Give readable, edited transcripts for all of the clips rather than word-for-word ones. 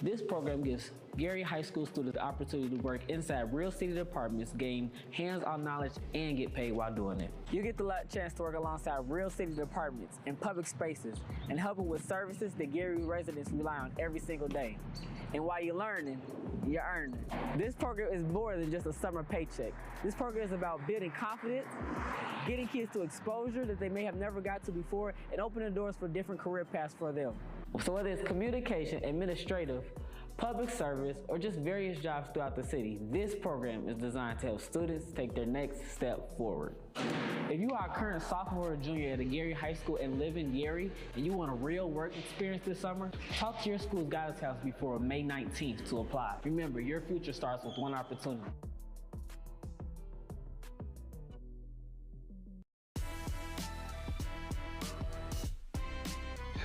This program gives Gary High School students the opportunity to work inside real city departments, gain hands-on knowledge, and get paid while doing it. You get the chance to work alongside real city departments in public spaces and helping with services that Gary residents rely on every single day. And while you're learning, you're earning. This program is more than just a summer paycheck. This program is about building confidence, getting kids to exposure that they may have never got to before, and opening doors for different career paths for them. So whether it's communication, administrative, public service, or just various jobs throughout the city, this program is designed to help students take their next step forward. If you are a current sophomore or junior at a Gary High School and live in Gary, and you want a real work experience this summer, talk to your school's guidance counselor before May 19th to apply. Remember, your future starts with one opportunity.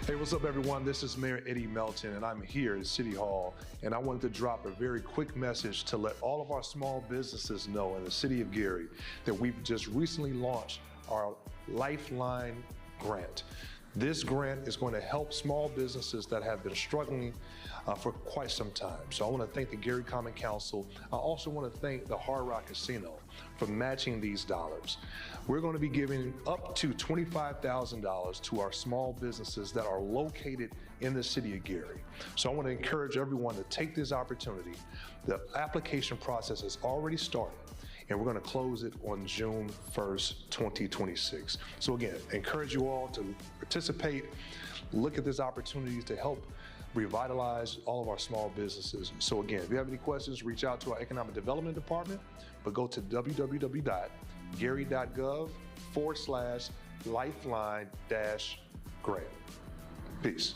Hey, what's up, everyone? This is Mayor Eddie Melton, and I'm here at City Hall, and I wanted to drop a very quick message to let all of our small businesses know in the city of Gary that we've just recently launched our Lifeline grant. This grant is going to help small businesses that have been struggling for quite some time. So I want to thank the Gary Common Council. I also want to thank the Hard Rock Casino for matching these dollars. We're going to be giving up to $25,000 to our small businesses that are located in the city of Gary. So I want to encourage everyone to take this opportunity. The application process has already started, and we're going to close it on June 1st, 2026. So again, encourage you all to participate, look at this opportunity to help revitalize all of our small businesses. So again, if you have any questions, reach out to our Economic Development Department, but go to www.gary.gov/lifeline-grant. Peace.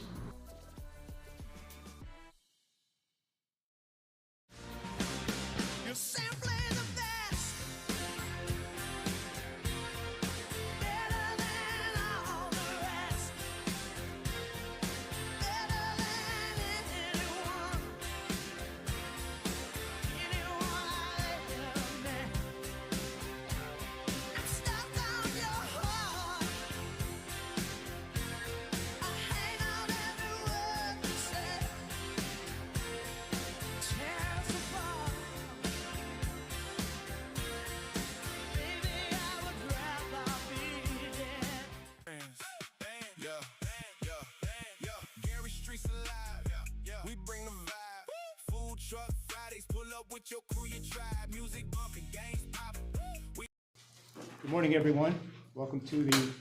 Good morning, everyone. Welcome to the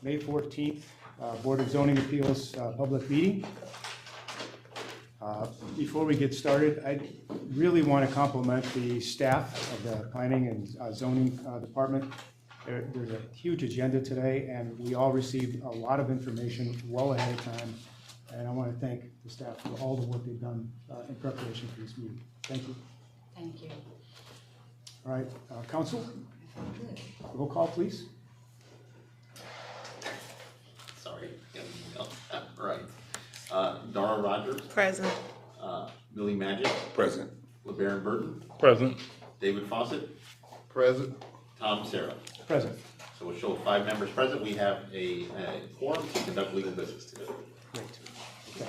May 14th Board of Zoning Appeals public meeting. Before we get started, I really want to compliment the staff of the Planning and Zoning Department. There's a huge agenda today, and we all received a lot of information well ahead of time. And I want to thank the staff for all the work they've done in preparation for this meeting. Thank you. Thank you. All right, Council, roll call, please. Sorry. Right. Dara Rogers. Present. Billy Magic. Present. LeBaron Burton. Present. David Fawcett. Present. Tom Sarah. Present. So we'll show 5 members present. We have a quorum to conduct legal business today. Great. Okay.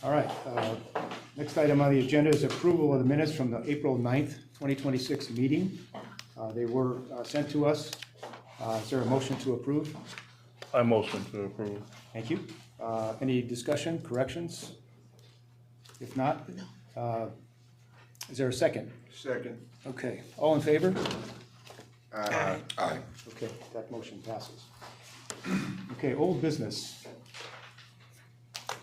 All right. Next item on the agenda is approval of the minutes from the April 9th, 2026 meeting. They were sent to us. Is there a motion to approve? I motion to approve. Thank you. Any discussion, corrections? If not, is there a second? Second. Okay. All in favor? Aye. Aye. Okay, that motion passes. Okay, old business.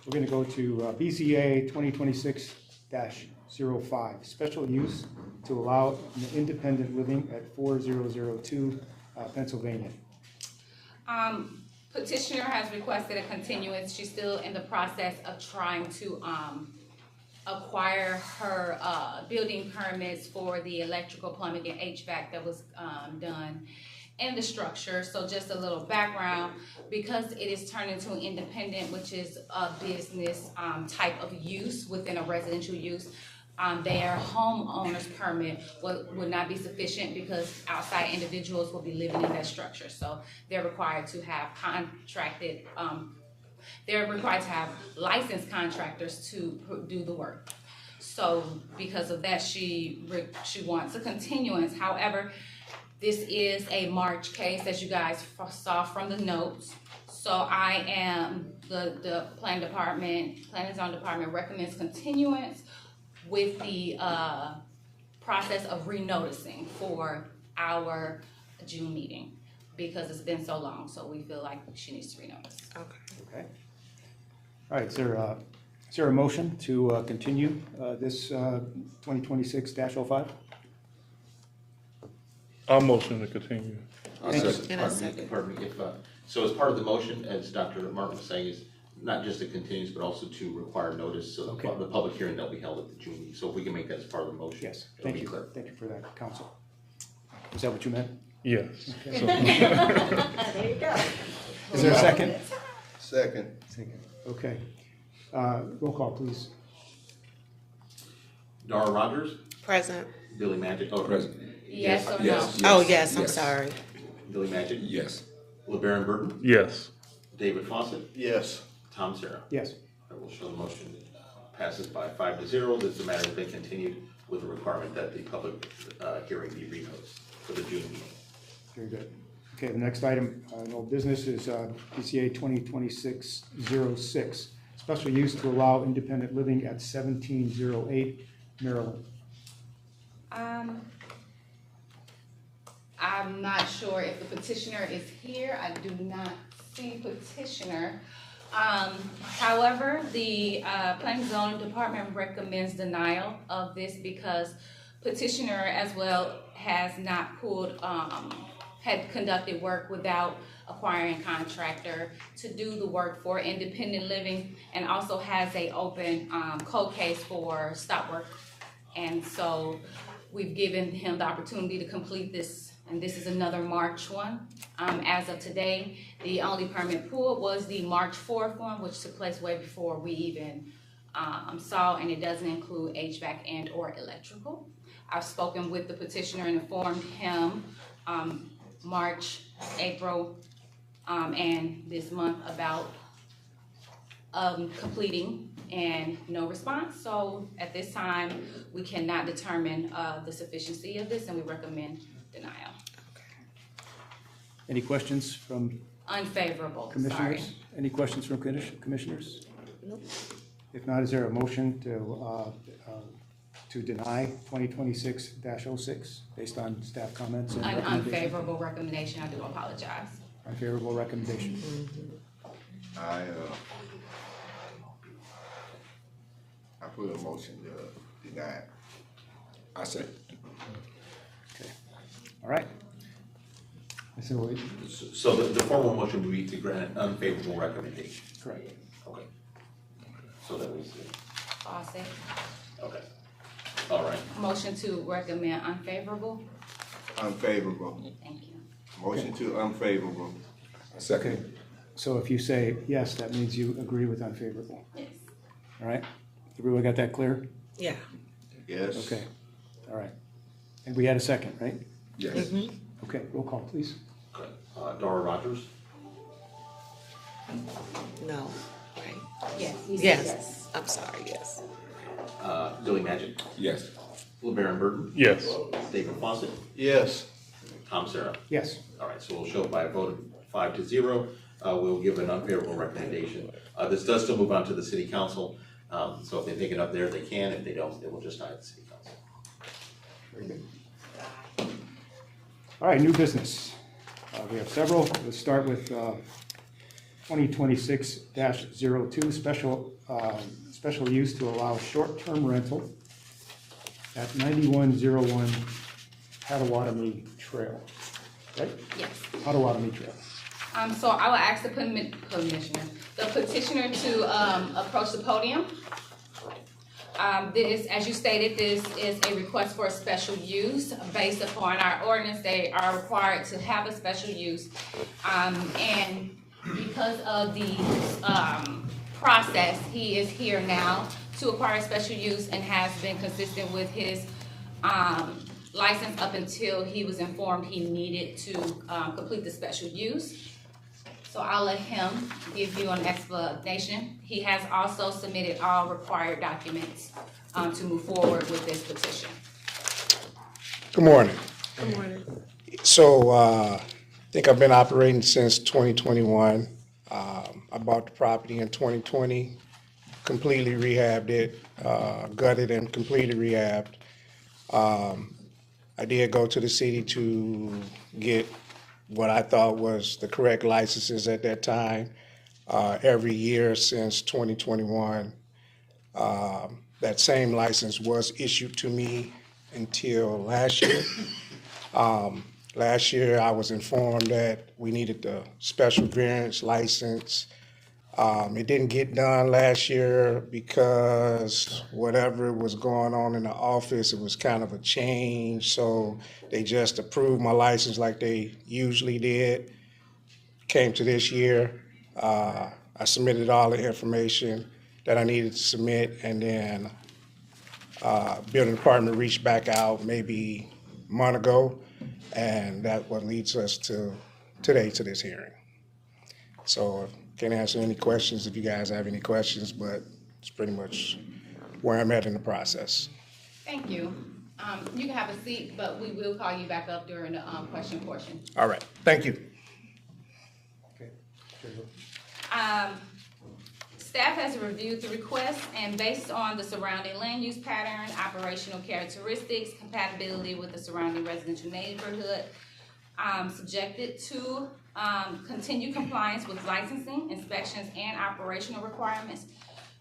We're going to go to BZA 2026-05, special use to allow independent living at 4002 Pennsylvania. Petitioner has requested a continuance. She's still in the process of trying to acquire her building permits for the electrical, plumbing, and HVAC that was done in the structure. So just a little background, because it is turned into an independent, which is a business type of use within a residential use, their homeowner's permit would not be sufficient because outside individuals will be living in that structure. So they're required to have contracted they're required to have licensed contractors to do the work. So because of that, she wants a continuance. However, this is a March case, as you guys saw from the notes. So I am, the planning and zoning department recommends continuance with the process of renoticing for our June meeting, because it's been so long, so we feel like she needs to renotice. Okay. All right, is there a motion to continue this 2026-05? I'll motion to continue. Pardon me, so as part of the motion, as Dr. Martin was saying, is not just a continuance, but also to require notice, so Okay. the public hearing that we held at the June meeting. So if we can make that as part of the motion. Yes, it'll thank be you. clear. Thank you for that, counsel. Is that what you meant? Yes. Is there a second? Second. Second. Okay. Roll call, please. Dara Rogers, Present. Billy Magic. Oh, Present. Yes or no? Yes. Oh, yes, I'm sorry. Billy Magic. Yes. LeBaron Burton, Yes. David Fawcett, Yes. Tom Sarah. Yes. I will show the motion passes by 5-0, that the matter has been continued with the requirement that the public hearing be renoticed for the June meeting. Very good. Okay, the next item, no business, is PCA 2026-06, special use to allow independent living at 1708 Maryland. I'm not sure if the petitioner is here. I do not see petitioner. However, the Planning and Zoning Department recommends denial of this because petitioner as well has not had conducted work without acquiring a contractor to do the work for independent living, and also has a open cold case for stop work. And so we've given him the opportunity to complete this, and this is another March one. As of today, the only permit pulled was the March 4th one, which took place way before we even saw, and it doesn't include HVAC and or electrical. I've spoken with the petitioner and informed him March, April, and this month about completing, and no response. So at this time, we cannot determine the sufficiency of this, and we recommend denial. Any questions from Unfavorable, sorry. commissioners? Any questions from commissioners? Nope. If not, is there a motion to deny 2026-06 based on staff comments and An recommendations? unfavorable recommendation, I do apologize. Unfavorable recommendation. I put a motion to deny. I say. Okay. All right. So, So the formal motion would be to grant an unfavorable recommendation. correct. Okay. So that was it. Fawcett, Okay. All right. motion to recommend unfavorable, Unfavorable. thank you. Motion to unfavorable. Okay. So if you say yes, that means you agree with unfavorable. Yes. All right? Everyone got that clear? Yeah. Yes. Okay. All right. And we had a second, right? Yes. Okay, roll call, please. Okay. Dara Rogers, No. Right. Yes. Yes. I'm sorry, yes. Billy Magic, Yes. LeBaron Burton, Yes. David Fawcett, Yes. Tom Sarah. Yes. All right, so we'll show by a vote of 5-0. We'll give an unfavorable recommendation. This does still move on to the city council, so if they take it up there, they can. If they don't, it will just die at the city council. Very good. All right, new business. We have several. Let's start with 2026-02, special use to allow short-term rental at 9101 Potawatomi Trail, right? Yes. Potawatomi Trail. So I will ask the petitioner to approach the podium. This, as you stated, this is a request for a special use. Based upon our ordinance, they are required to have a special use. And because of the process, he is here now to acquire a special use and has been consistent with his license up until he was informed he needed to complete the special use. So I'll let him give you an explanation. He has also submitted all required documents to move forward with this petition. Good morning. Good morning. So, I think I've been operating since 2021. I bought the property in 2020, completely rehabbed it, gutted and completely rehabbed. I did go to the city to get what I thought was the correct licenses at that time. Every year since 2021, that same license was issued to me until last year. Last year, I was informed that we needed the special variance license. It didn't get done last year because whatever was going on in the office, it was kind of a change. So they just approved my license like they usually did. Came to this year, I submitted all the information that I needed to submit, and then building department reached back out maybe a month ago, and that's what leads us to today, to this hearing. So can answer any questions if you guys have any questions, but it's pretty much where I'm at in the process. Thank you. You can have a seat, but we will call you back up during the question portion. All right, thank you. Okay. Staff has reviewed the request, and based on the surrounding land use pattern, operational characteristics, compatibility with the surrounding residential neighborhood, subjected to continue compliance with licensing, inspections, and operational requirements,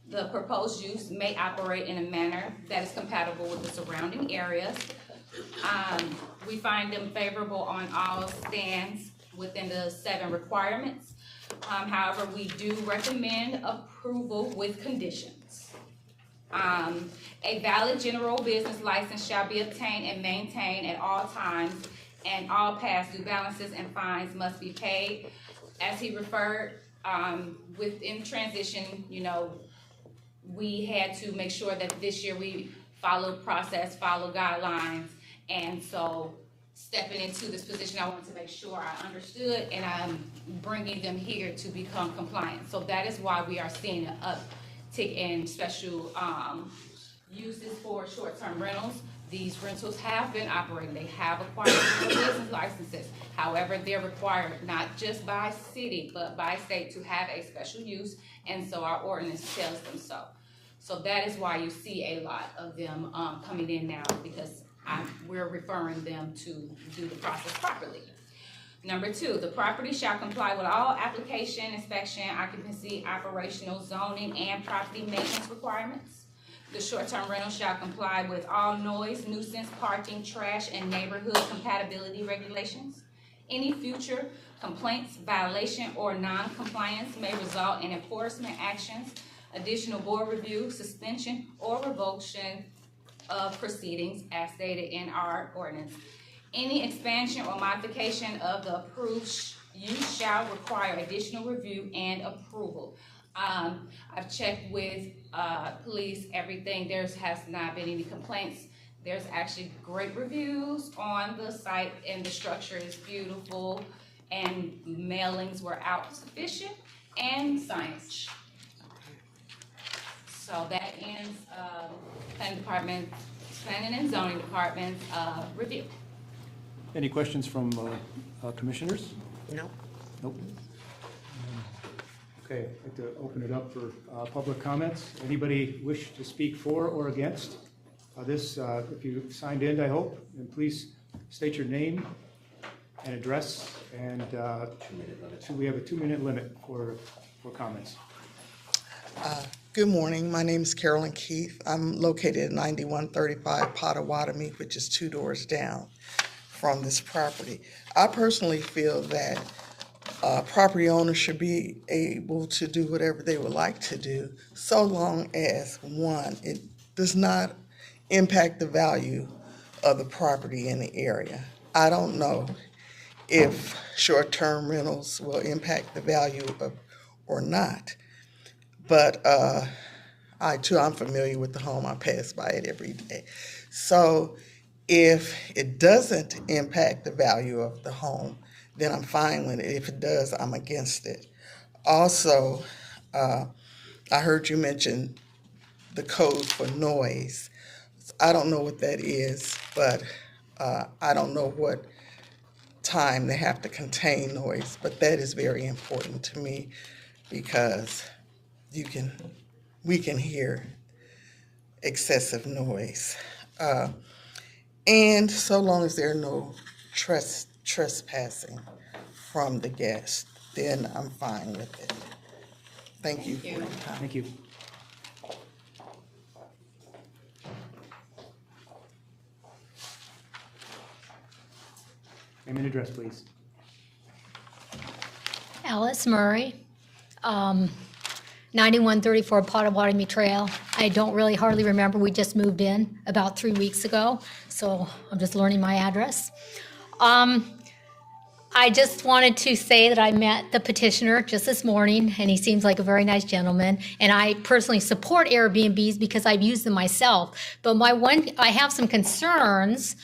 the proposed use may operate in a manner that is compatible with the surrounding areas. We find them favorable on all stands within the 7 requirements. However, we do recommend approval with conditions. A valid general business license shall be obtained and maintained at all times, and all past due balances and fines must be paid. As he referred, within transition, we had to make sure that this year we followed process, followed guidelines, and so stepping into this position, I wanted to make sure I understood, and I'm bringing them here to become compliant. So that is why we are seeing an uptick in special uses for short-term rentals. These rentals have been operating. They have acquired business licenses. However, they're required not just by city, but by state to have a special use, and so our ordinance tells them so. So that is why you see a lot of them coming in now, because we're referring them to do the process properly. Number 2, the property shall comply with all application, inspection, occupancy, operational, zoning, and property maintenance requirements. The short-term rental shall comply with all noise, nuisance, parking, trash, and neighborhood compatibility regulations. Any future complaints, violation, or non-compliance may result in enforcement actions, additional board review, suspension, or revocation of proceedings as stated in our ordinance. Any expansion or modification of the approved use shall require additional review and approval. I've checked with police, everything. There has not been any complaints. There's actually great reviews on the site, and the structure is beautiful, and mailings were out sufficient, and signage. So that ends Planning and Zoning Department's review. Any questions from commissioners? No. Nope. Okay, I'd like to open it up for public comments. Anybody wish to speak for or against this? If you signed in, I hope, and please state your name and address, and we have a 2-minute limit for comments. Good morning. My name is Carolyn Keith. I'm located at 9135 Potawatomi, which is 2 doors down from this property. I personally feel that property owners should be able to do whatever they would like to do, so long as, 1, it does not impact the value of the property in the area. I don't know if short-term rentals will impact the value of or not. But I'm familiar with the home. I pass by it every day. So if it doesn't impact the value of the home, then I'm fine with it. If it does, I'm against it. Also, I heard you mention the code for noise. I don't know what that is, but I don't know what time they have to contain noise, but that is very important to me because we can hear excessive noise. And so long as there are no trespassing from the guests, then I'm fine with it. Thank you for your time. Thank you. Name and address, please. Alice Murray, 9134 Potawatomi Trail. I don't really hardly remember. We just moved in about 3 weeks ago, so I'm just learning my address. I just wanted to say that I met the petitioner just this morning, and he seems like a very nice gentleman. And I personally support Airbnbs because I've used them myself. But I have some concerns,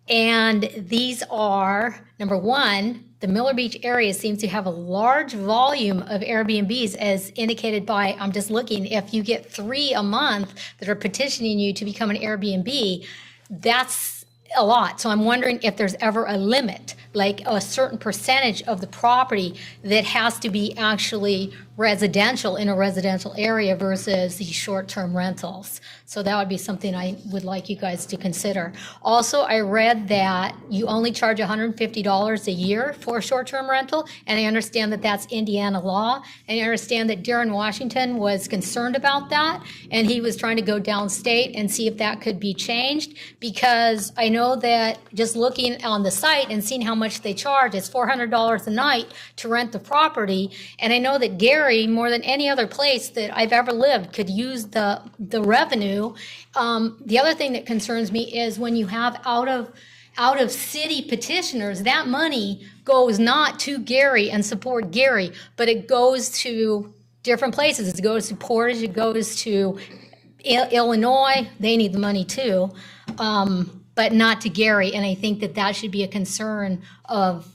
and these are, number one, the Miller Beach area seems to have a large volume of Airbnbs, as indicated by, I'm just looking, if you get 3 a month that are petitioning you to become an Airbnb, that's a lot. So I'm wondering if there's ever a limit, like a certain percentage of the property that has to be actually residential in a residential area versus the short-term rentals. So that would be something I would like you guys to consider. Also, I read that you only charge $150 a year for a short-term rental, and I understand that that's Indiana law. And I understand that Darren Washington was concerned about that, and he was trying to go downstate and see if that could be changed, because I know that just looking on the site and seeing how much they charge, it's $400 a night to rent the property. And I know that Gary, more than any other place that I've ever lived, could use the revenue. The other thing that concerns me is when you have out of city petitioners, that money goes not to Gary and support Gary, but it goes to different places. It goes to Portage, it goes to Illinois. They need the money too, but not to Gary. And I think that that should be a concern of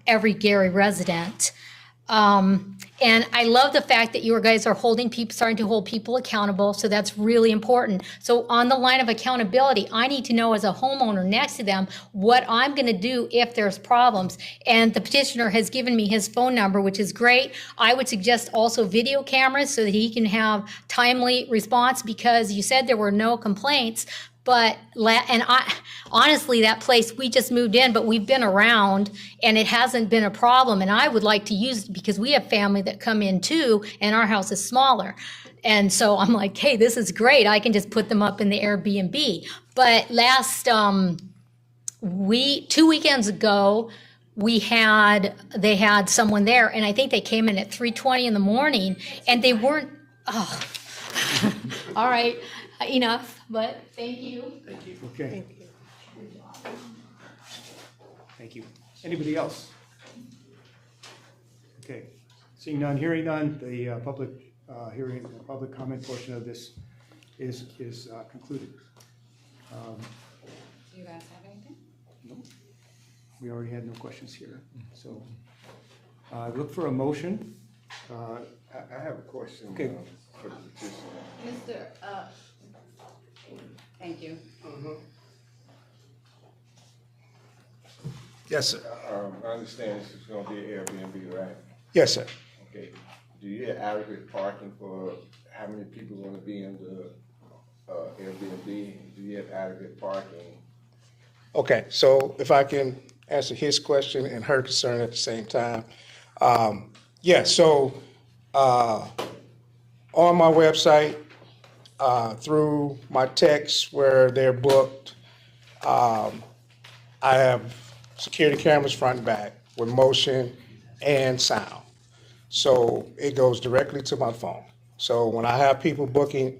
every Gary resident. And I love the fact that you guys are starting to hold people accountable. So that's really important. So on the line of accountability, I need to know as a homeowner next to them what I'm going to do if there's problems. And the petitioner has given me his phone number, which is great. I would suggest also video cameras so that he can have timely response, because you said there were no complaints. Honestly, that place, we just moved in, but we've been around and it hasn't been a problem. And I would like to use it because we have family that come in too, and our house is smaller. And so I'm like, hey, this is great. I can just put them up in the Airbnb. But 2 weekends ago, they had someone there, and I think they came in at 3:20 in the morning, and they weren't, all right, enough. But thank you. Thank you. Okay. Thank you. Anybody else? Okay. Seeing none, hearing none, the public hearing, the public comment portion of this is concluded. Do you guys have anything? No, we already had no questions here. So look for a motion. I have a question. Okay. For the petitioner. Thank you. Yes, sir. I understand this is gonna be an Airbnb, right? Yes, sir. Okay. Do you have adequate parking for how many people are gonna be in the Airbnb? Do you have adequate parking? Okay, so if I can answer his question and her concern at the same time. So on my website, through my text where they're booked, I have security cameras front and back with motion and sound. So it goes directly to my phone. So when I have people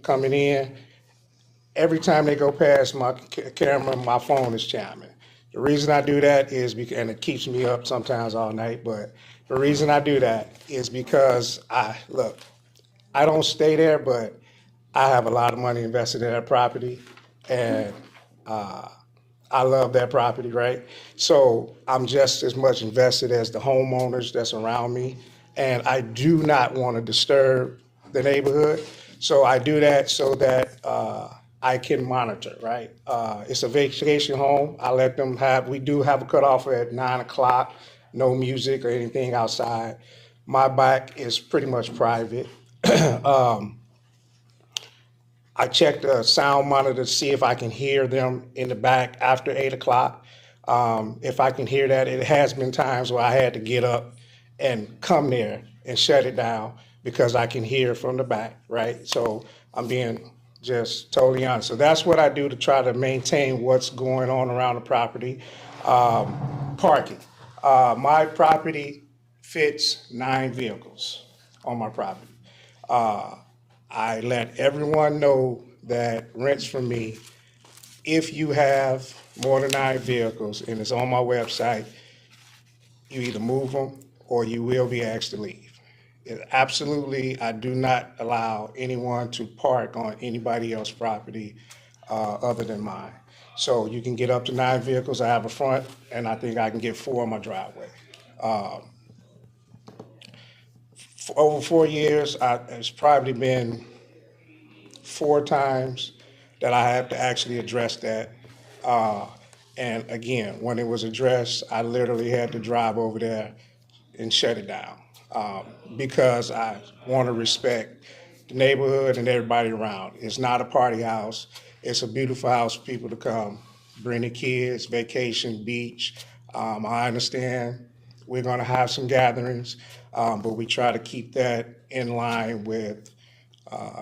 coming in, every time they go past my camera, my phone is chiming. The reason I do that is and it keeps me up sometimes all night, but the reason I do that is because I don't stay there, but I have a lot of money invested in that property, and I love that property, right? So I'm just as much invested as the homeowners that's around me. And I do not want to disturb the neighborhood. So I do that so that I can monitor, right? It's a vacation home. I let them we do have a cutoff at 9 o'clock, no music or anything outside. My back is pretty much private. I check the sound monitor to see if I can hear them in the back after 8 o'clock. If I can hear that, it has been times where I had to get up and come there and shut it down because I can hear from the back, right? So I'm being just totally honest. So that's what I do to try to maintain what's going on around the property. Parking. My property fits 9 vehicles on my property. I let everyone know that rents from me, if you have more than 9 vehicles, and it's on my website, you either move them or you will be asked to leave. Absolutely, I do not allow anyone to park on anybody else's property other than mine. So you can get up to 9 vehicles. I have a front, and I think I can get 4 on my driveway. For over 4 years, it's probably been 4 times that I have to actually address that. And again, when it was addressed, I literally had to drive over there and shut it down because I want to respect the neighborhood and everybody around. It's not a party house. It's a beautiful house for people to come, bring their kids, vacation, beach. I understand we're going to have some gatherings, but we try to keep that in line with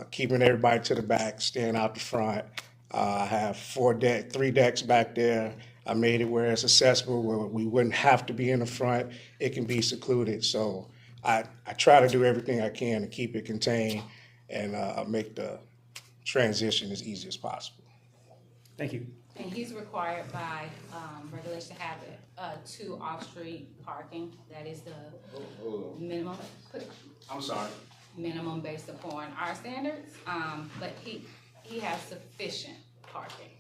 keeping everybody to the back, staying out the front. I have 3 decks back there. I made it where it's accessible, where we wouldn't have to be in the front. It can be secluded. So I try to do everything I can to keep it contained and make the transition as easy as possible. Thank you. And he's required by regulation to have 2 off-street parking. That is the minimum. I'm sorry. Minimum based upon our standards, but he has sufficient parking.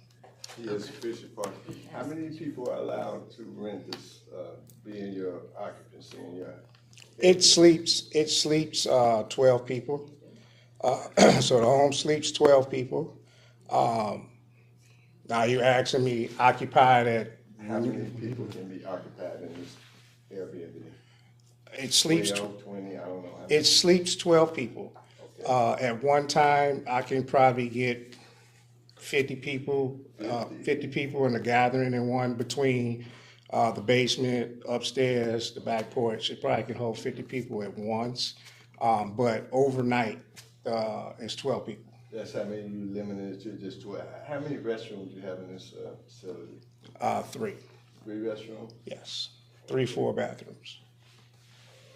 He has sufficient parking. How many people are allowed to rent this, be in your occupancy in your? It sleeps 12 people. So the home sleeps 12 people. Now you're asking me occupied at. How many people can be occupied in this Airbnb? It sleeps. 20, I don't know. It sleeps 12 people. Okay. At one time, I can probably get 50 people, 50 people in the gathering in one between the basement, upstairs, the back porch. It probably can hold 50 people at once. But overnight, it's 12 people. That's how many you limited to just 12. How many restrooms do you have in this facility? 3. 3 restrooms? Yes. 3, 4 bathrooms.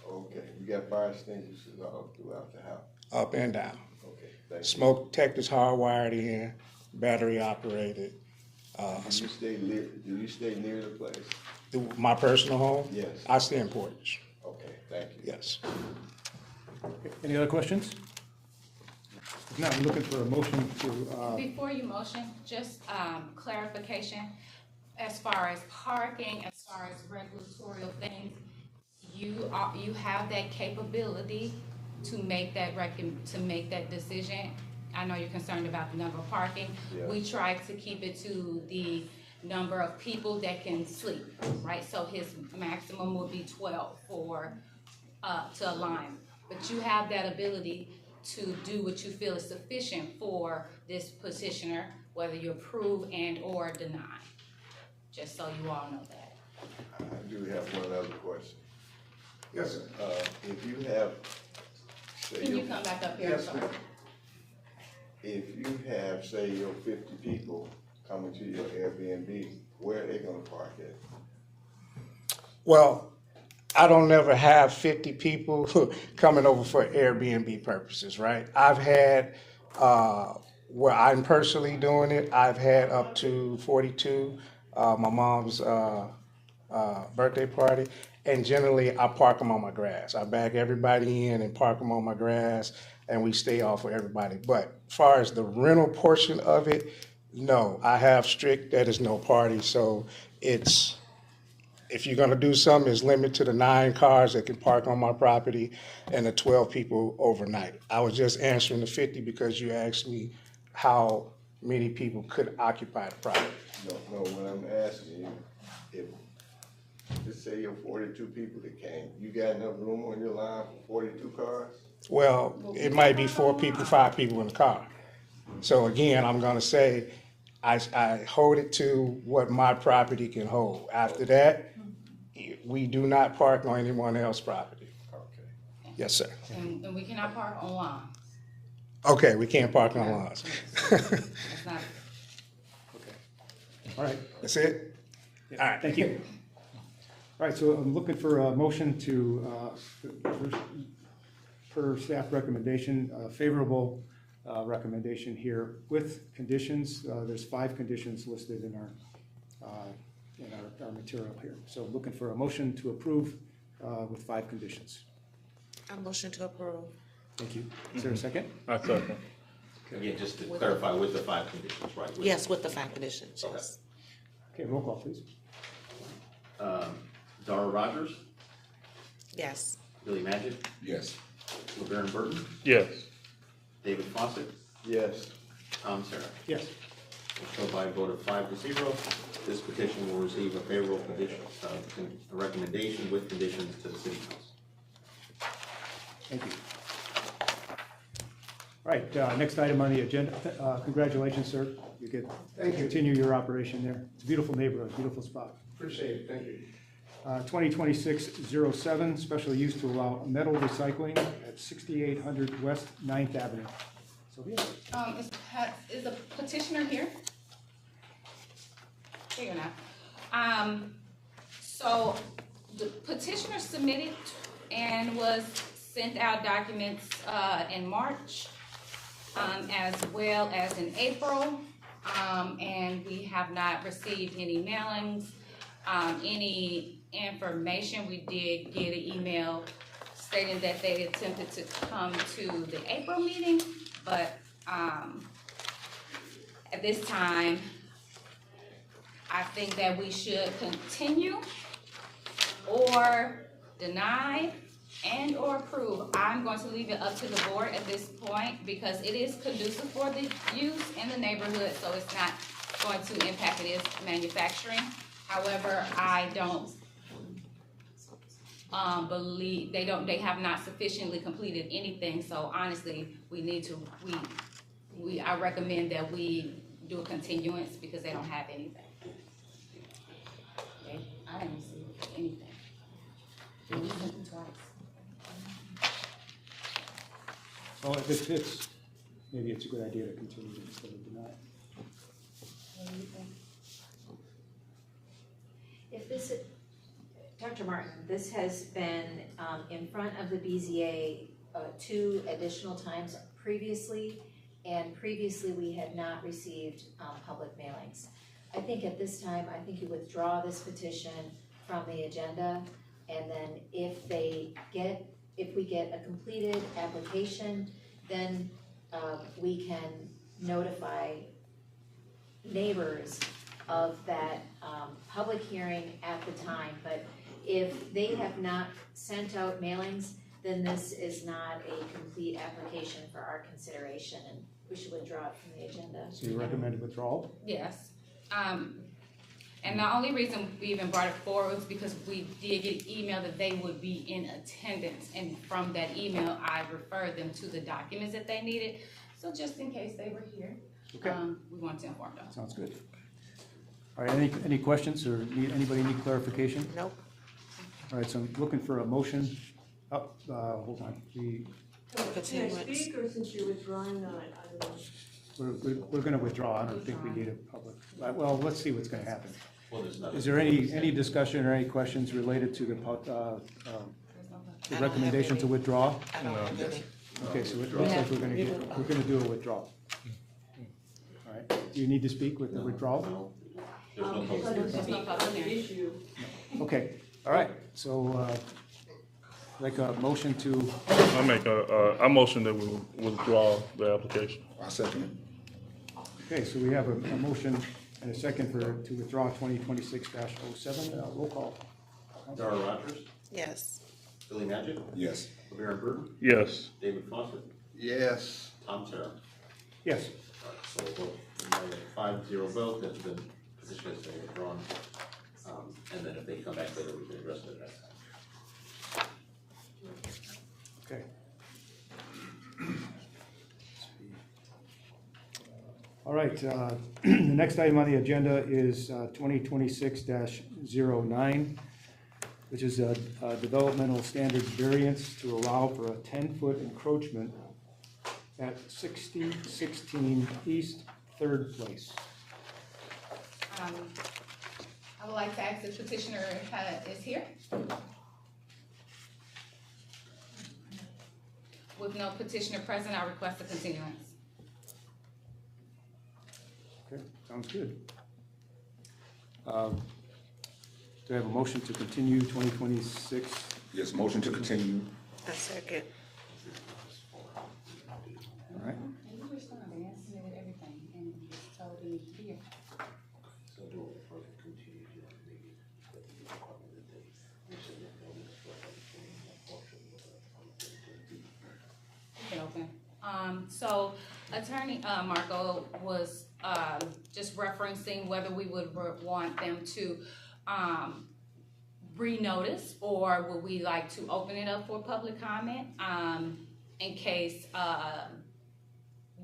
Okay. You got fire extinguishers all throughout the house? Up and down. Okay, thank you. Smoke detectors hardwired in, battery operated. Do you stay near the place? My personal home? Yes. I stay in Portage. Okay, thank you. Yes. Any other questions? If not, I'm looking for a motion to, Before you motion, just clarification, as far as parking, as far as regulatory things, you have that capability to make that decision. I know you're concerned about the number of parking. Yeah. We try to keep it to the number of people that can sleep, right? So his maximum will be 12 to align. But you have that ability to do what you feel is sufficient for this petitioner, whether you approve and or deny. Just so you all know that. I do have one other question. Yes, sir. If you have, say, Can you come back up here? Yes, I'm sorry. if you have, say, your 50 people coming to your Airbnb, where are they gonna park at? Well, I don't ever have 50 people coming over for Airbnb purposes, right? I've had, where I'm personally doing it, I've had up to 42, my mom's birthday party, and generally I park them on my grass. I bag everybody in and park them on my grass, and we stay off of everybody. But as far as the rental portion of it, No, I have strict, that is no party, so it's, if you're gonna do something, it's limited to the 9 cars that can park on my property and the 12 people overnight. I was just answering the 50 because you asked me how many people could occupy the property. No, what I'm asking you, if, just say you're 42 people that came, you got enough room on your line for 42 cars? Well, it might be 4 people, 5 people in the car. So again, I'm gonna say, I hold it to what my property can hold. After that, we do not park on anyone else's property. Okay. Yes, sir. And we cannot park on lawns. Okay, we can't park on lawns. That's not, All right, That's it? All right. thank you. All right, so I'm looking for a motion to, per staff recommendation, favorable recommendation here with conditions. There's 5 conditions listed in our material here. So looking for a motion to approve with 5 conditions. I motion to approve. Thank you. Is there a second? I second. Again, just to clarify with the 5 conditions, right? With- Yes, with the 5 conditions, Okay. yes. Okay, roll call, please. Dara Rogers, Yes. Billy Magic, Yes. LeBaron Burton, Yes. David Fawcett, Yes. Tom Sarah. Yes. So by a vote of 5 to 0, this petition will receive a favorable condition, a recommendation with conditions to the city council. Thank you. All right, next item on the agenda. Congratulations, sir. You get to continue your operation there. It's a beautiful neighborhood, beautiful spot. Appreciate it, thank you. 2026-07, special use to allow metal recycling at 6800 West 9th Avenue. Sylvia? is the petitioner here? Here you're not. So the petitioner submitted and was sent out documents, in March, as well as in April. And we have not received any mailings, any information. We did get an email stating that they attempted to come to the April meeting, but, at this time, I think that we should continue or deny and or approve. I'm going to leave it up to the board at this point because it is conducive for the use in the neighborhood, so it's not going to impact it is manufacturing. However, I don't believe, they have not sufficiently completed anything, so honestly, we need to, I recommend that we do a continuance because they don't have anything. I didn't receive anything. We sent them twice. Well, if it fits, maybe it's a good idea to continue instead of deny. What do you think? If this, Dr. Martin, this has been in front of the BZA 2 additional times previously, and previously we had not received public mailings. I think at this time, I think you withdraw this petition from the agenda, and then if we get a completed application, then we can notify neighbors of that public hearing at the time. But if they have not sent out mailings, then this is not a complete application for our consideration, and we should withdraw it from the agenda. So you recommend withdrawal? Yes. And the only reason we even brought it forward was because we did get an email that they would be in attendance, and from that email, I referred them to the documents that they needed. So just in case they were here, Okay. we want to inform them. Sounds good. All right, any questions or anybody need clarification? Nope. All right, so I'm looking for a motion. Hold on. Continuance. Or since you're withdrawing, I don't know. We're gonna withdraw. I don't think we need a public. Well, let's see what's gonna happen. Well, there's nothing. Is there any discussion or any questions related to the recommendation to withdraw? I don't have any. Okay, so it looks like we're gonna do a withdrawal. All right, do you need to speak with the withdrawal? No, there's no public. There's no public hearing. Issue. Okay, all right, so, like a motion to, I motion that we withdraw the application. I second Okay, so we have a motion and a second to withdraw 2026-07. Roll call. Dara Rogers, Yes. Billy Magic, Yes. LeBaron Burton, Yes. David Foster, Yes. Tom Terrell. Yes. All right, so we'll vote, 5-0 vote, that the position has been withdrawn. And then if they come back later, we can address it next time. Okay. All right, the next item on the agenda is 2026-09, which is a developmental standards variance to allow for a 10-foot encroachment at 6016 East 3rd Place. I would like to ask the petitioner is here. With no petitioner present, I request a continuance. Okay, sounds good. Do I have a motion to continue 2026? Yes, motion to continue. A second. All right. And you responded, I submitted everything, and you just told me to be here. So do it for continue to maybe. You can open. So Attorney Marco was just referencing whether we would want them to renotice, or would we like to open it up for public comment in case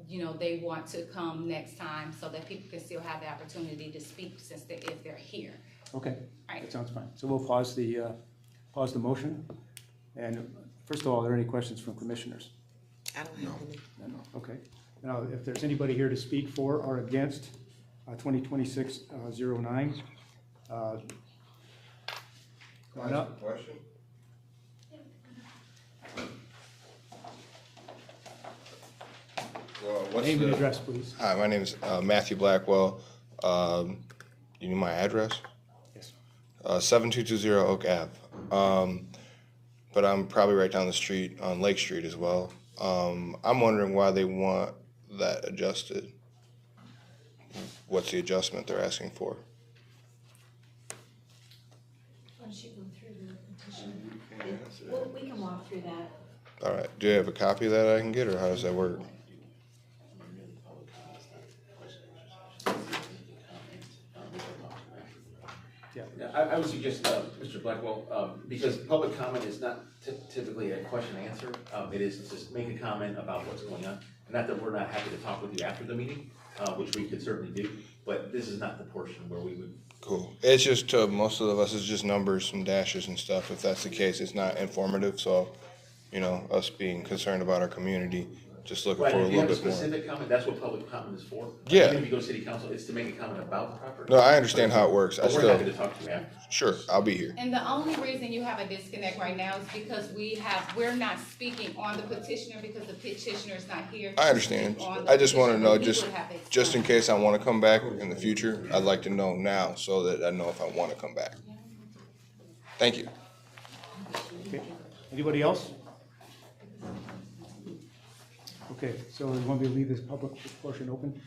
you know, they want to come next time, so that people can still have the opportunity to speak since if they're here. Okay, Right. that sounds fine. So we'll pause the motion. And first of all, are there any questions from commissioners? I don't have any. No. Okay. Now, if there's anybody here to speak for or against 2026-09, come on up. Question? Well, what's Name and the, address, please. Hi, my name is Matthew Blackwell. You need my address? Yes. 7220 Oak Ave. But I'm probably right down the street on Lake Street as well. I'm wondering why they want that adjusted. What's the adjustment they're asking for? Why don't you go through the petition? Well, we can walk through that. All right. Do you have a copy of that I can get, or how does that work? Yeah, I would suggest, Mr. Blackwell, because public comment is not typically a question and answer. It is just make a comment about what's going on. Not that we're not happy to talk with you after the meeting, which we could certainly do, but this is not the portion where we would. Cool. It's just to most of us, it's just numbers and dashes and stuff. If that's the case, it's not informative. So, you know, us being concerned about our community, just looking Right, for a if you little have a bit more. specific comment, that's what public comment is for. Yeah. Even if you go to city council, it's to make a comment about the property. No, I understand how it works. But we're happy to talk to you after. Sure, I'll be here. And the only reason you have a disconnect right now is because we're not speaking on the petitioner because the petitioner is not here. to I understand. speak on the I just want to petitioner, know, but we just, would have to just in explain. case I want to come back in the future, I'd like to know now so that I know if I want to come back. Thank you. Okay. Anybody else? Okay, so you want me to leave this public portion open?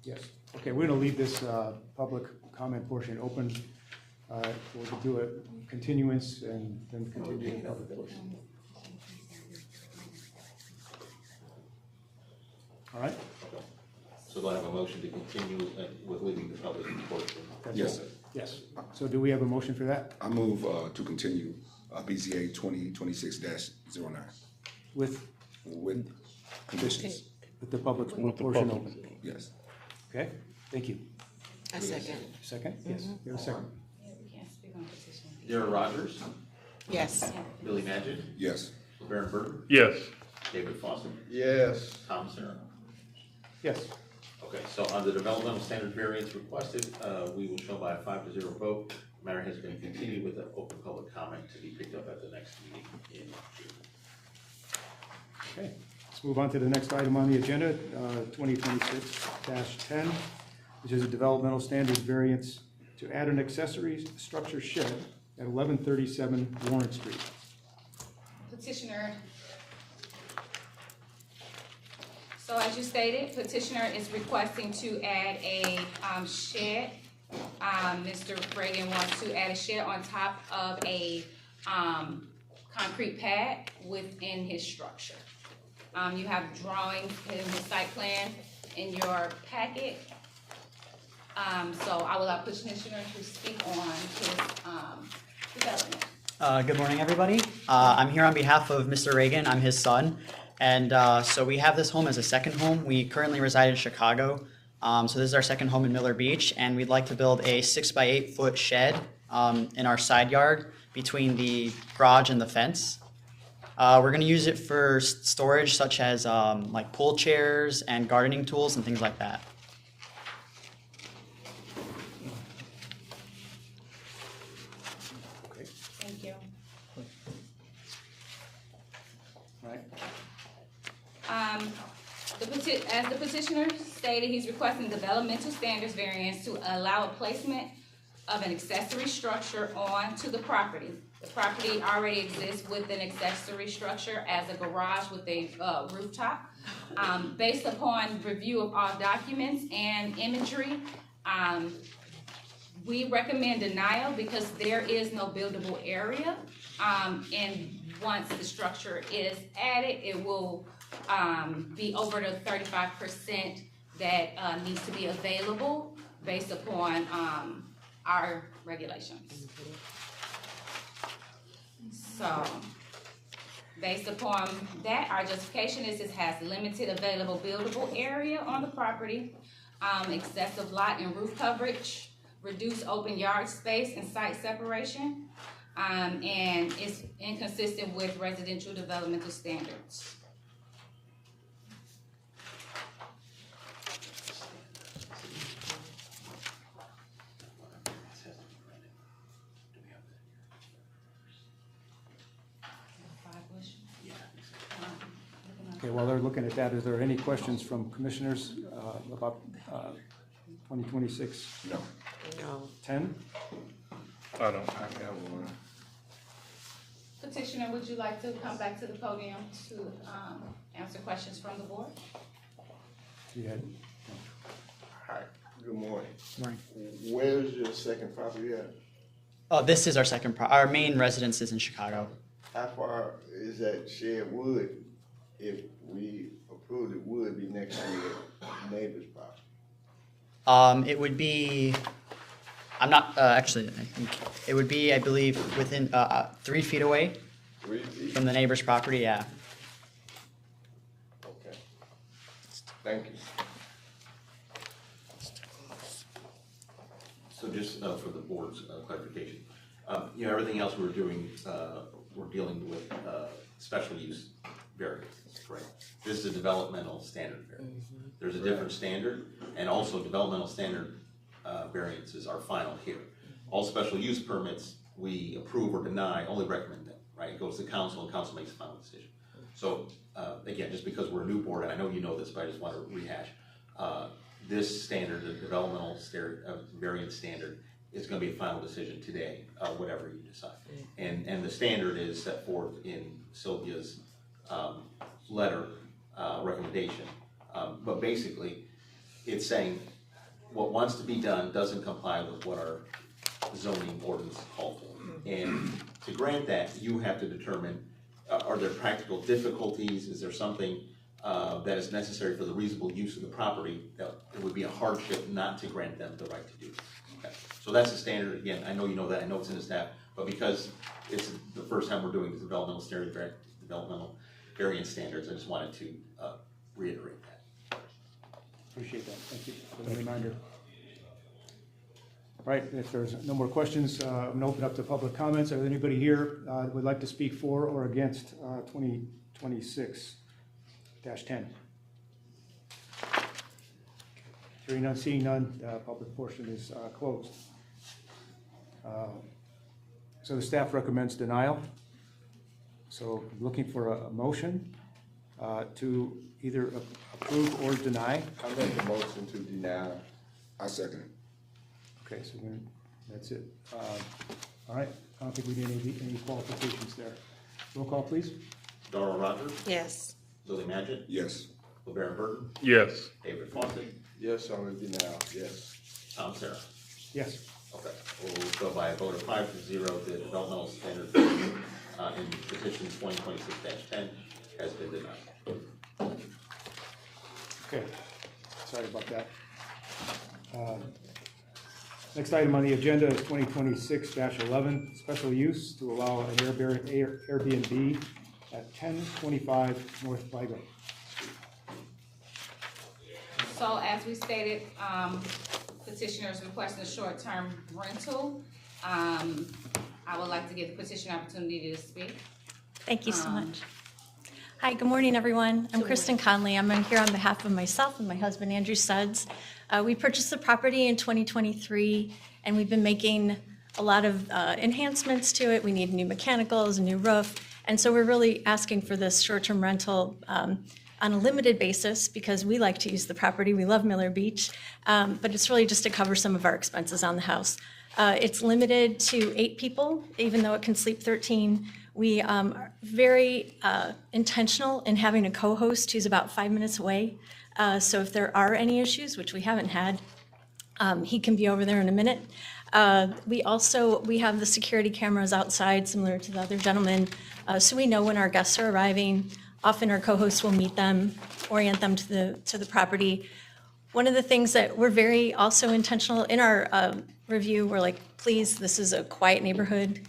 Yes. Okay, we're gonna leave this public comment portion open. We'll do a continuance and then continue the public portion. All right? So do I have a motion to continue with leaving the public portion? That's Yes, it. sir. Yes. So do we have a motion for that I move to continue BZA 2026-09 with with conditions. the public portion open? Yes. Okay, thank you. A second. Second? Yes, you have a second. Yeah, we can't speak on petition. Dara Rogers, Yes. Billy Magic, Yes. LeBaron Burton, Yes. David Foster, yes. Tom Serra. Yes. Okay, so on the developmental standard variance requested, we will show by a 5-0 vote. Matter has been continued with an open public comment to be picked up at the next meeting in June. Okay, let's move on to the next item on the agenda, 2026-10, which is a developmental standards variance to add an accessory structure shed at 1137 Warren Street. Petitioner So as you stated, petitioner is requesting to add a shed. Mr. Reagan wants to add a shed on top of a concrete pad within his structure. You have drawings in his site plan in your packet. So I will allow petitioner to speak on his development. Good morning, everybody. I'm here on behalf of Mr. Reagan. I'm his son. And so we have this home as a second home. We currently reside in Chicago. So this is our second home in Miller Beach. And we'd like to build a 6 by 8 foot shed in our side yard between the garage and the fence. We're going to use it for storage such as like pool chairs and gardening tools and things like that. Thank you. Right. As the petitioner stated, he's requesting developmental standards variance to allow a placement of an accessory structure onto the property. The property already exists with an accessory structure as a garage with a rooftop. Based upon review of all documents and imagery, we recommend denial because there is no buildable area. And once the structure is added, it will be over the 35% that needs to be available based upon our regulations. So, based upon that, our justification is this has limited available buildable area on the property, excessive lot and roof coverage, reduced open yard space and site separation, and it's inconsistent with residential developmental standards. Okay, while they're looking at that, is there any questions from commissioners about 2026? No. No. 10? I don't. I have one. Petitioner, would you like to come back to the podium to answer questions from the board? You had? Hi, good morning. Morning. Where's your second property at? This is our our main residence is in Chicago. How far is that shed wood, if we approve it, would be next to your neighbor's property? It would be, I'm not, actually, I think, it would be, I believe, within 3 feet away 3 feet? from the neighbor's property, yeah. Okay. Thank you. So just for the board's clarification, everything else we're doing, we're dealing with special use variances, correct? This is a developmental standard variance. There's a different standard, and also developmental standard variances are final here. All special use permits, we approve or deny, only recommend them, right? It goes to council, and council makes the final decision. So, again, just because we're a new board, and I know you know this, but I just want to rehash, this standard, the developmental variance standard, is going to be a final decision today, whatever you decide. And the standard is set forth in Sylvia's letter recommendation. But basically, it's saying what wants to be done doesn't comply with what our zoning ordinance call for. And to grant that, you have to determine, are there practical difficulties? Is there something that is necessary for the reasonable use of the property that it would be a hardship not to grant them the right to do? Okay. So that's the standard. Again, I know you know that. I know it's in the staff, but because it's the first time we're doing the developmental variance standards, I just wanted to reiterate that. Appreciate that. Thank you for the reminder. All right, if there's no more questions, I'm going to open up to public comments. Are there anybody here that would like to speak for or against 2026-10? Hearing none, seeing none, the public portion is closed. So the staff recommends denial. So looking for a motion to either approve or deny. I make a motion to deny. I second it. Okay, so that's it. All right, I don't think we need any qualifications there. Roll call, please. Darrell Rogers, Yes. Lily Magid, Yes. LeBaron Burton, Yes. David Fawcett, Yes, already now, yes. Tom Sarah. Yes. Okay, we'll go by a vote of 5-0, the developmental standard review in petition 2026-10 has been denied. Okay, sorry about that. Next item on the agenda is 2026-11, special use to allow an Airbnb at 1025 North Vigo. So as we stated, petitioners requesting a short-term rental. I would like to give the petitioner opportunity to speak. Thank you so much. Hi, good morning, everyone. I'm Kristen Conley. I'm here on behalf of myself and my husband, Andrew Suds. We purchased the property in 2023, and we've been making a lot of enhancements to it. We need new mechanicals, a new roof, and so we're really asking for this short-term rental on a limited basis because we like to use the property. We love Miller Beach, but it's really just to cover some of our expenses on the house. It's limited to 8 people, even though it can sleep 13. We are very intentional in having a co-host who's about 5 minutes away. So if there are any issues, which we haven't had, he can be over there in a minute. We have the security cameras outside, similar to the other gentleman, so we know when our guests are arriving. Often our co-hosts will meet them, orient them to the property. One of the things that we're very also intentional in our review, we're like, please, this is a quiet neighborhood.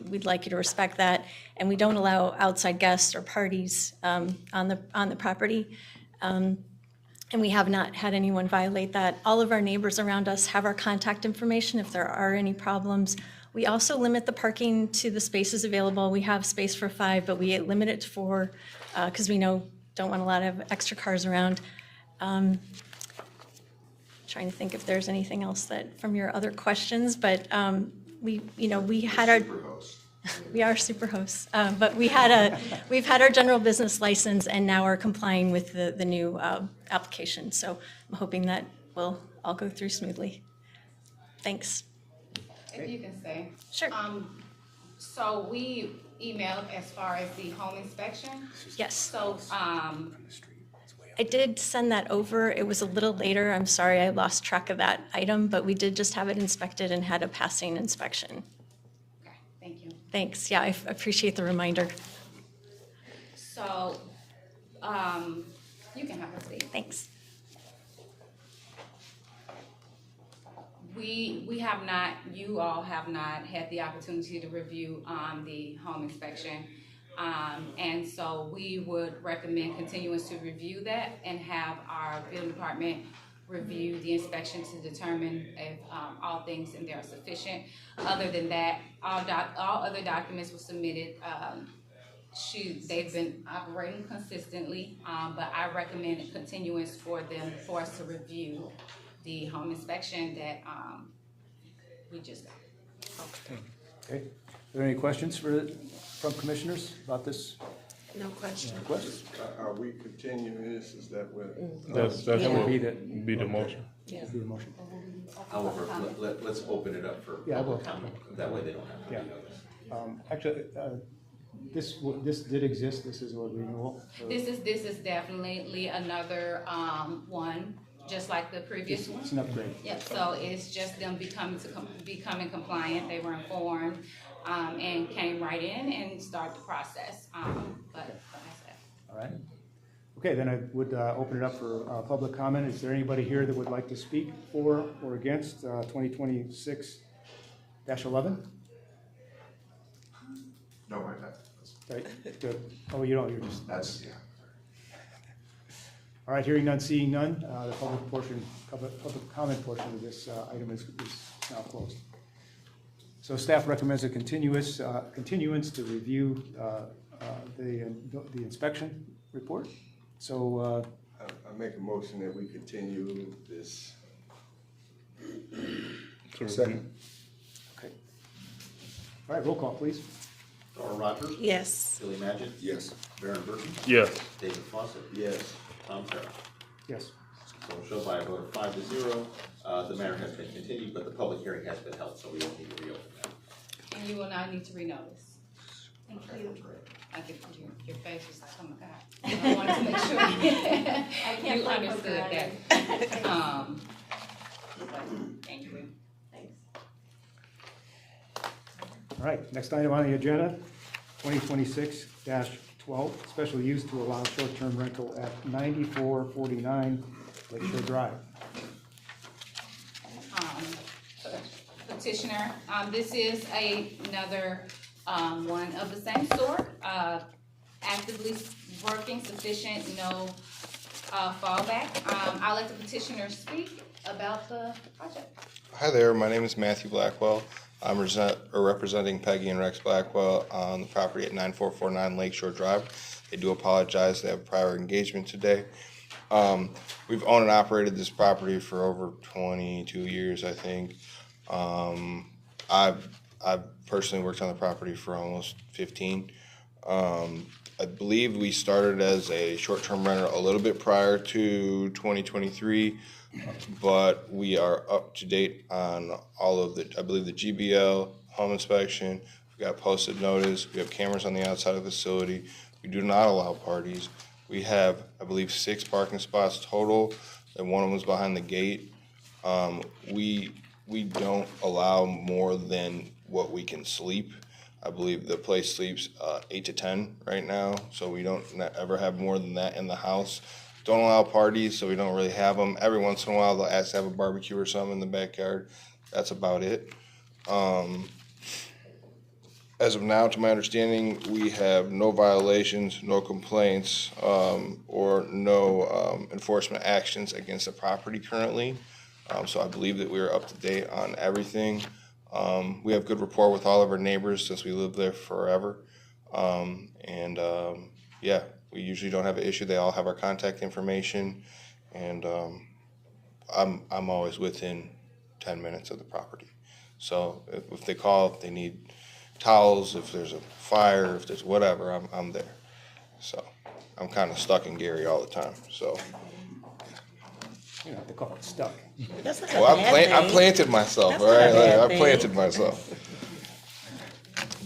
We'd like you to respect that, and we don't allow outside guests or parties on the property. And we have not had anyone violate that. All of our neighbors around us have our contact information if there are any problems. We also limit the parking to the spaces available. We have space for 5, but we limit it to 4 because we don't want a lot of extra cars around. Trying to think if there's anything else that from your other questions, but we had our. We are super hosts, but we've had our general business license and now are complying with the new application. So I'm hoping that will all go through smoothly. Thanks. If you can say. Sure. So we emailed as far as the home inspection. Yes. So, I did send that over. It was a little later. I'm sorry, I lost track of that item, but we did just have it inspected and had a passing inspection. okay, thank you. Thanks. Yeah, I appreciate the reminder. So, you can have a seat. Thanks. You all have not had the opportunity to review the home inspection. And so we would recommend continuance to review that and have our building department review the inspection to determine if all things in there are sufficient. Other than that, all other documents were submitted. They've been operating consistently, but I recommend a continuance for us to review the home inspection that we just got. Okay. Are there any questions from commissioners about this? No question. Questions? Are we continuing this, is that what? That's That what would would be the motion. Yeah. Be the motion. However, let's open it up for Yeah, I will. public comment, that way they don't have to Yeah. be noticed. Actually, this did exist. This is a renewal. This is definitely another one, just like the previous one. It's an upgrade. Yep, so it's just them becoming compliant. They were informed and came right in and start the process. But like I said. All right. Okay, then I would open it up for public comment. Is there anybody here that would like to speak for or against 2026-11? No, Right, good. Oh, you don't, you're just. that's, yeah. All right, hearing none, seeing none, the public comment portion of this item is now closed. So staff recommends a continuance to review the inspection report. So. I make a motion that we continue this. Second. Okay. All right, roll call, please. Dora Rogers? Yes. Billy Magid? Yes. Baron Burton? Yes. David Fawcett? Yes. Tom Sarah? Yes. So show by a vote of 5-0, the matter has been continued, but the public hearing has been held, so we don't need to reopen that. And you will now need to renotice. Thank you. I get your face was like, oh my God. I wanted to make sure. can't You play understood poker that. Thank you. Thanks. All right, next item on the agenda, 2026-12, special use to allow short-term rental at 9449 Lakeshore Drive. Petitioner, this is another, one of the same sort, actively working, sufficient, no, fallback. I'll let the petitioner speak about the project. Hi there, my name is Matthew Blackwell. I'm representing Peggy and Rex Blackwell on the property at 9449 Lakeshore Drive. They do apologize, they have prior engagement today. We've owned and operated this property for over 22 years, I think. I've personally worked on the property for almost 15. I believe we started as a short-term renter a little bit prior to 2023, but we are up to date on all of the, I believe the GBL, home inspection, we've got posted notice, we have cameras on the outside of the facility, we do not allow parties. We have, I believe, 6 parking spots total, and one of them is behind the gate. We don't allow more than what we can sleep. I believe the place sleeps 8 to 10 right now, so we don't ever have more than that in the house. Don't allow parties, so we don't really have them. Every once in a while, they'll ask to have a barbecue or something in the backyard. That's about it. As of now, to my understanding, we have no violations, no complaints, or no enforcement actions against the property currently. So I believe that we are up to date on everything. We have good rapport with all of our neighbors since we lived there forever. Yeah, we usually don't have an issue. They all have our contact information, and I'm always within 10 minutes of the property. So if they call, if they need towels, if there's a fire, if there's whatever, I'm there. So I'm kind of stuck in Gary all the time, so. You know, they call it stuck. That's not a Well, bad thing. I planted myself, That's all not a right? bad Like, I thing. planted myself.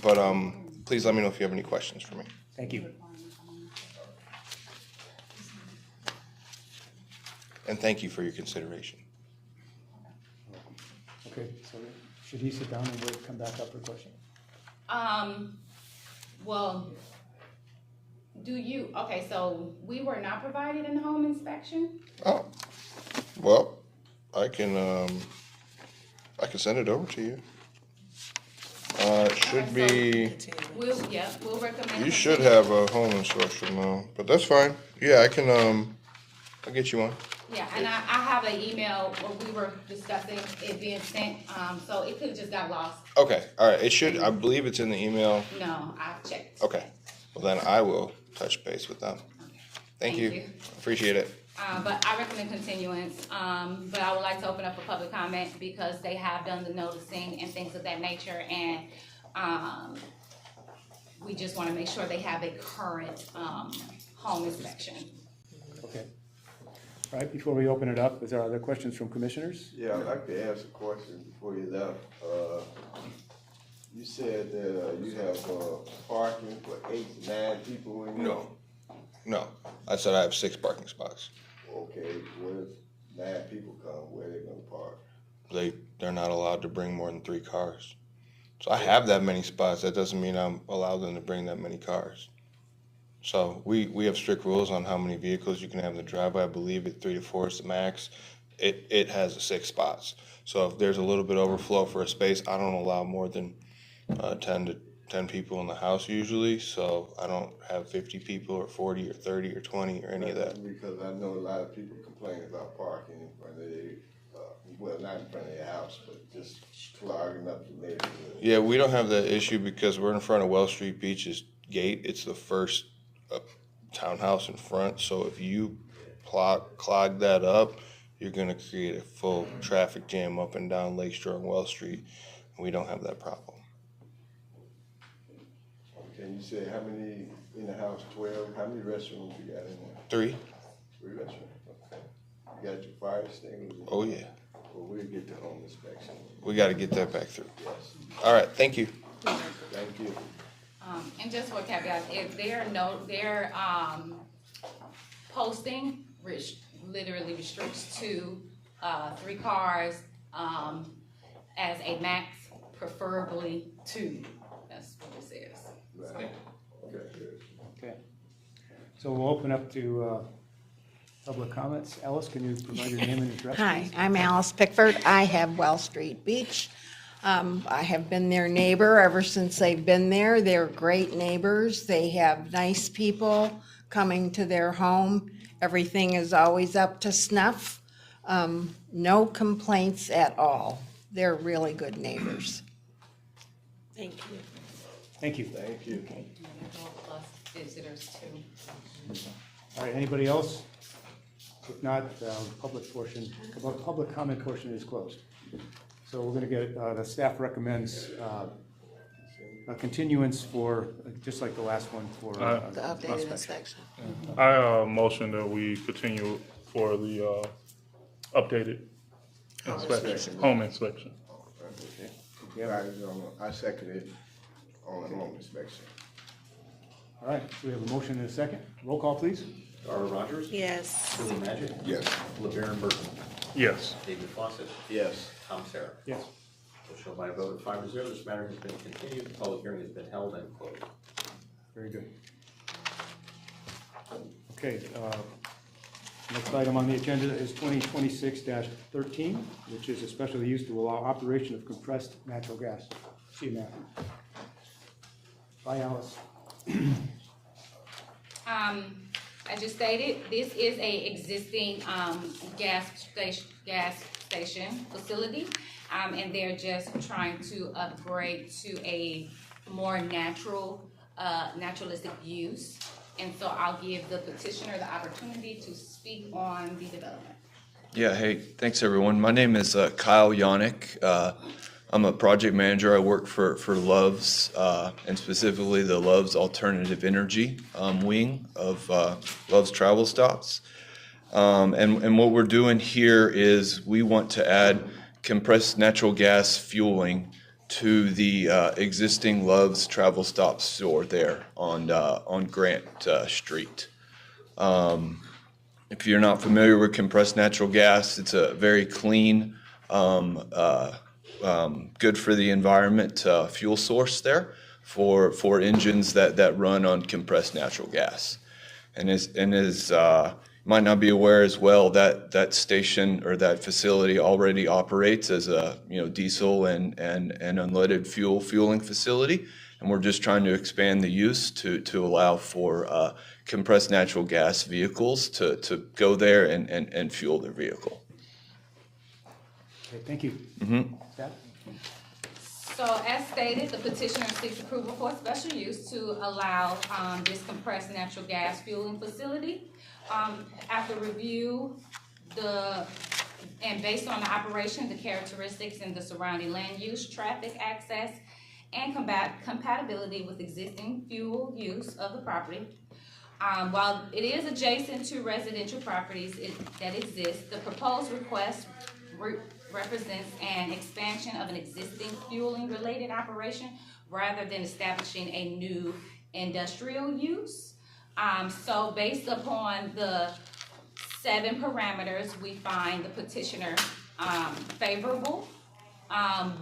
But please let me know if you have any questions for me. Thank you. And thank you for your consideration. Okay, so should he sit down and we'll come back up for a question? Well, okay, so we were not provided in the home inspection? Oh, well, I can send it over to you. It should be, We'll recommend. you should have a home inspection now, but that's fine. Yeah, I can, I'll get you one. Yeah, and I have an email where we were discussing it being sent, so it could've just got lost. Okay, all right, it should, I believe it's in the email. No, I've checked. Okay, well then I will touch base with them. Thank Thank you, you. appreciate it. But I recommend continuance, but I would like to open up for public comment because they have done the noticing and things of that nature, and, we just wanna make sure they have a current, home inspection. Okay. All right, before we open it up, is there other questions from commissioners? Yeah, I'd like to ask a question before you left. You said that you have parking for 8 to 9 people in there? No, I said I have 6 parking spots. Okay, where 9 people come, where they gonna park? They're not allowed to bring more than 3 cars. So I have that many spots, that doesn't mean I'm allowed them to bring that many cars. So we have strict rules on how many vehicles you can have in the driveway. I believe 3 to 4 is the max. It has 6 spots. So if there's a little bit overflow for a space, I don't allow more than 10 people in the house usually. So I don't have 50 people or 40 or 30 or 20 or any of that. Because I know a lot of people complain about parking in front of their, well, not in front of their house, but just clogging up the neighborhood. Yeah, we don't have that issue because we're in front of Wells Street Beach's gate. It's the first townhouse in front. So if you clog that up, you're gonna create a full traffic jam up and down Lakeshore and Wells Street. And we don't have that problem. Okay, you said how many in the house? 12. How many restrooms you got in there? 3. 3 restrooms. Okay. You got your fire extinguisher? Oh yeah. Well, we'll get the home inspection. We got to get that back through. Yes. All right, thank you. Thank you. And just for a caveat, if their posting literally restricts to 3 cars as a max, preferably 2. That's what it says. Okay. So we'll open up to public comments. Alice, can you provide your name and address, Hi, please? I'm Alice Pickford. I have Well Street Beach. I have been their neighbor ever since they've been there. They're great neighbors. They have nice people coming to their home. Everything is always up to snuff. No complaints at all. They're really good neighbors. Thank you. Thank you. Thank you. Plus visitors too. All right, anybody else? If not, public comment portion is closed. So we're going to get, the staff recommends a continuance for, just like the last one, for The updated inspection. I motion that we continue for the updated inspection, home inspection. I second it on the home inspection. All right, so we have a motion and a second. Roll call, please. Dara Rogers? Yes. Billy Magic? Yes. LeBaron Burton? Yes. David Fawcett? Yes. Tom Sarah? Yes. So show by a vote of 5-0, this matter has been continued, the public hearing has been held and closed. Very good. Okay, next item on the agenda is 2026-13, which is a special use to allow operation of compressed natural gas. See you, Matt. Bye, Alice. I just stated, this is a existing gas station facility, and they're just trying to upgrade to a more naturalistic use. And so I'll give the petitioner the opportunity to speak on the development. Yeah, hey, thanks everyone. My name is Kyle Yannick. I'm a project manager. I work for Love's, and specifically the Love's Alternative Energy wing of Love's Travel Stops. And what we're doing here is we want to add compressed natural gas fueling to the existing Love's Travel Stop store there on Grant Street. If you're not familiar with compressed natural gas, it's a very clean, good for the environment fuel source there for engines that run on compressed natural gas. And as might not be aware as well, that station or that facility already operates as a diesel and unleaded fueling facility, and we're just trying to expand the use to allow for compressed natural gas vehicles to go there and fuel their vehicle. Okay, thank you. Mm-hmm. Staff? So as stated, the petitioner seeks approval for a special use to allow this compressed natural gas fueling facility. After review, and based on the operation, the characteristics and the surrounding land use, traffic access, and compatibility with existing fuel use of the property. While it is adjacent to residential properties that exist, the proposed request represents an expansion of an existing fueling-related operation rather than establishing a new industrial use. So based upon the 7 parameters, we find the petitioner favorable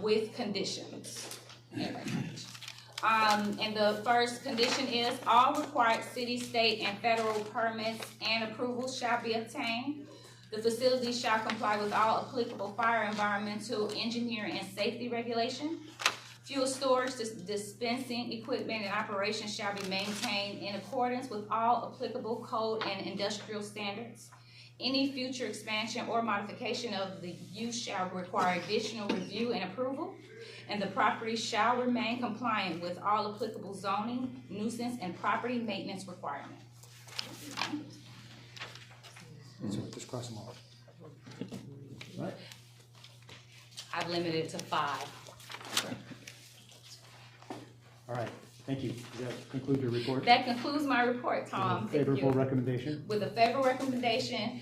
with conditions. And the first condition is all required city, state, and federal permits and approvals shall be obtained. The facility shall comply with all applicable fire, environmental, engineering, and safety regulation. Fuel storage, dispensing equipment, and operation shall be maintained in accordance with all applicable code and industrial standards. Any future expansion or modification of the use shall require additional review and approval, and the property shall remain compliant with all applicable zoning, nuisance, and property maintenance requirements. So just cross them off. All right. I've limited it to 5. All right, thank you. Does that conclude your report? That concludes my report, Tom. Favorable recommendation? With a favorable recommendation,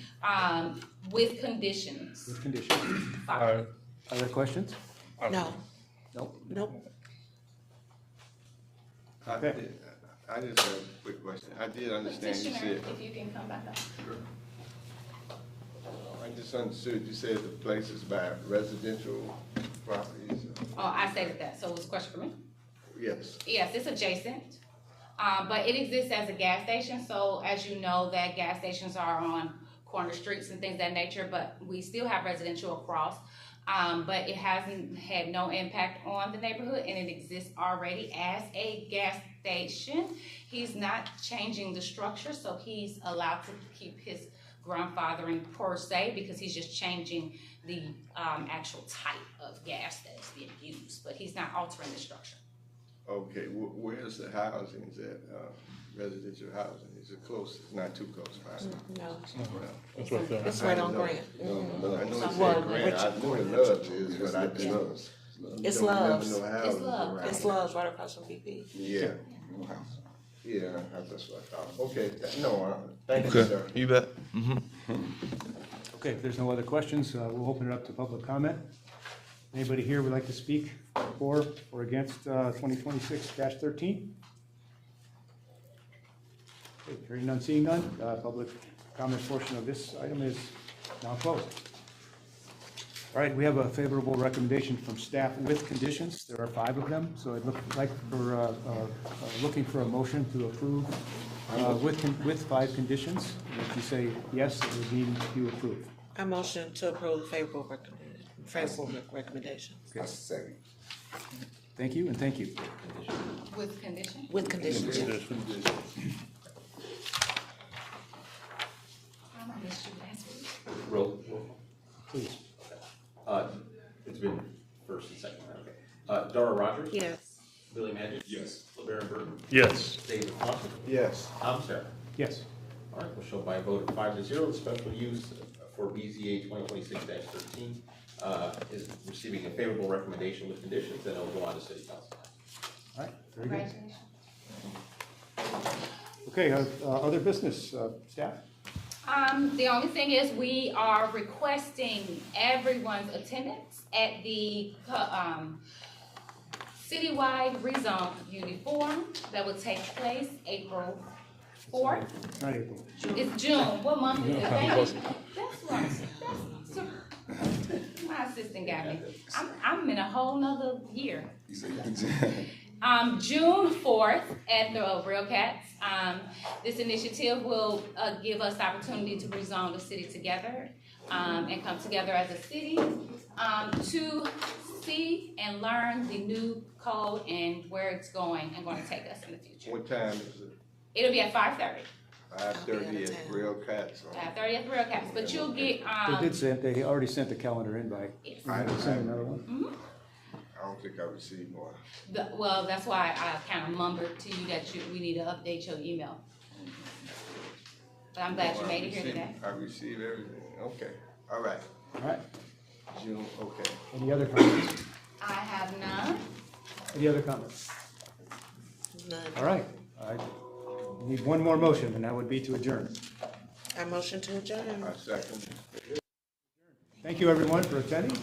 with conditions. With conditions. 5. Other questions? No. Nope. Nope. Okay. I just have a quick question. I did understand you Petitioner, said, if you can come back up. I just understood you said the place is by residential properties. Oh, I stated that, so it was a question for me? Yes. Yes, it's adjacent, but it exists as a gas station, so as you know, that gas stations are on corner streets and things of that nature, but we still have residential across. But it hasn't had no impact on the neighborhood, and it exists already as a gas station. He's not changing the structure, so he's allowed to keep his grandfathering per se, because he's just changing the actual type of gas that is being used, but he's not altering the structure. Okay, where's the housing? Is that residential housing? Is it close? It's not too close, right? No. That's right there. It's right on Grant. I know it's Well, in Grant. I know where Love's is, but I just It's don't remember Love's. no houses around. It's Love's right across from BP. Yeah. Yeah, that's what I thought. Okay, thank you, Okay, sir. you bet. Okay, if there's no other questions, we'll open it up to public comment. Anybody here would like to speak for or against 2026-13? Okay, hearing none, seeing none, public comment portion of this item is now closed. All right, we have a favorable recommendation from staff with conditions. There are 5 of them, so I'd looking for a motion to approve with 5 conditions. And if you say yes, it would mean you approve. I motion to approve favorable recommendations. Okay. Second. Thank you, and thank you. With condition? With conditions, yes. I missed you last week. Roll. Please. It's been first and second, okay. Dara Rogers? Yes. Billy Magic? Yes. LeBaron Burton? Yes. David Foster? Yes. Tom Sarah? Yes. All right, we'll show by a vote of 5-0, the special use for BZA 2026-13 is receiving a favorable recommendation with conditions, and it will go on to city council. All right, very good. Congratulations. Okay, other business, staff? The only thing is we are requesting everyone's attendance at the citywide rezone uniform that will take place April 4th. Not April. It's June. What month is it? That's my assistant got me. I'm in a whole nother year. June 4th at the Real Cats. This initiative will give us the opportunity to rezone the city together and come together as a city to see and learn the new code and where it's going and going to take us in the future. What time is it? It'll be at 5:30. 5:30 at Real Cats. 5:30 at the Real Cats, but you'll get, They already sent the calendar invite. Yes. I Send another one? I don't think I received one. well, that's why I kind of mumbled to you that we need to update your email. But I'm glad you made it here today. I received everything. Okay, all right. All right. June, okay. Any other comments? I have none. Any other comments? None. All right. I need one more motion, and that would be to adjourn. I motion to adjourn. I second. Thank you, everyone, for attending.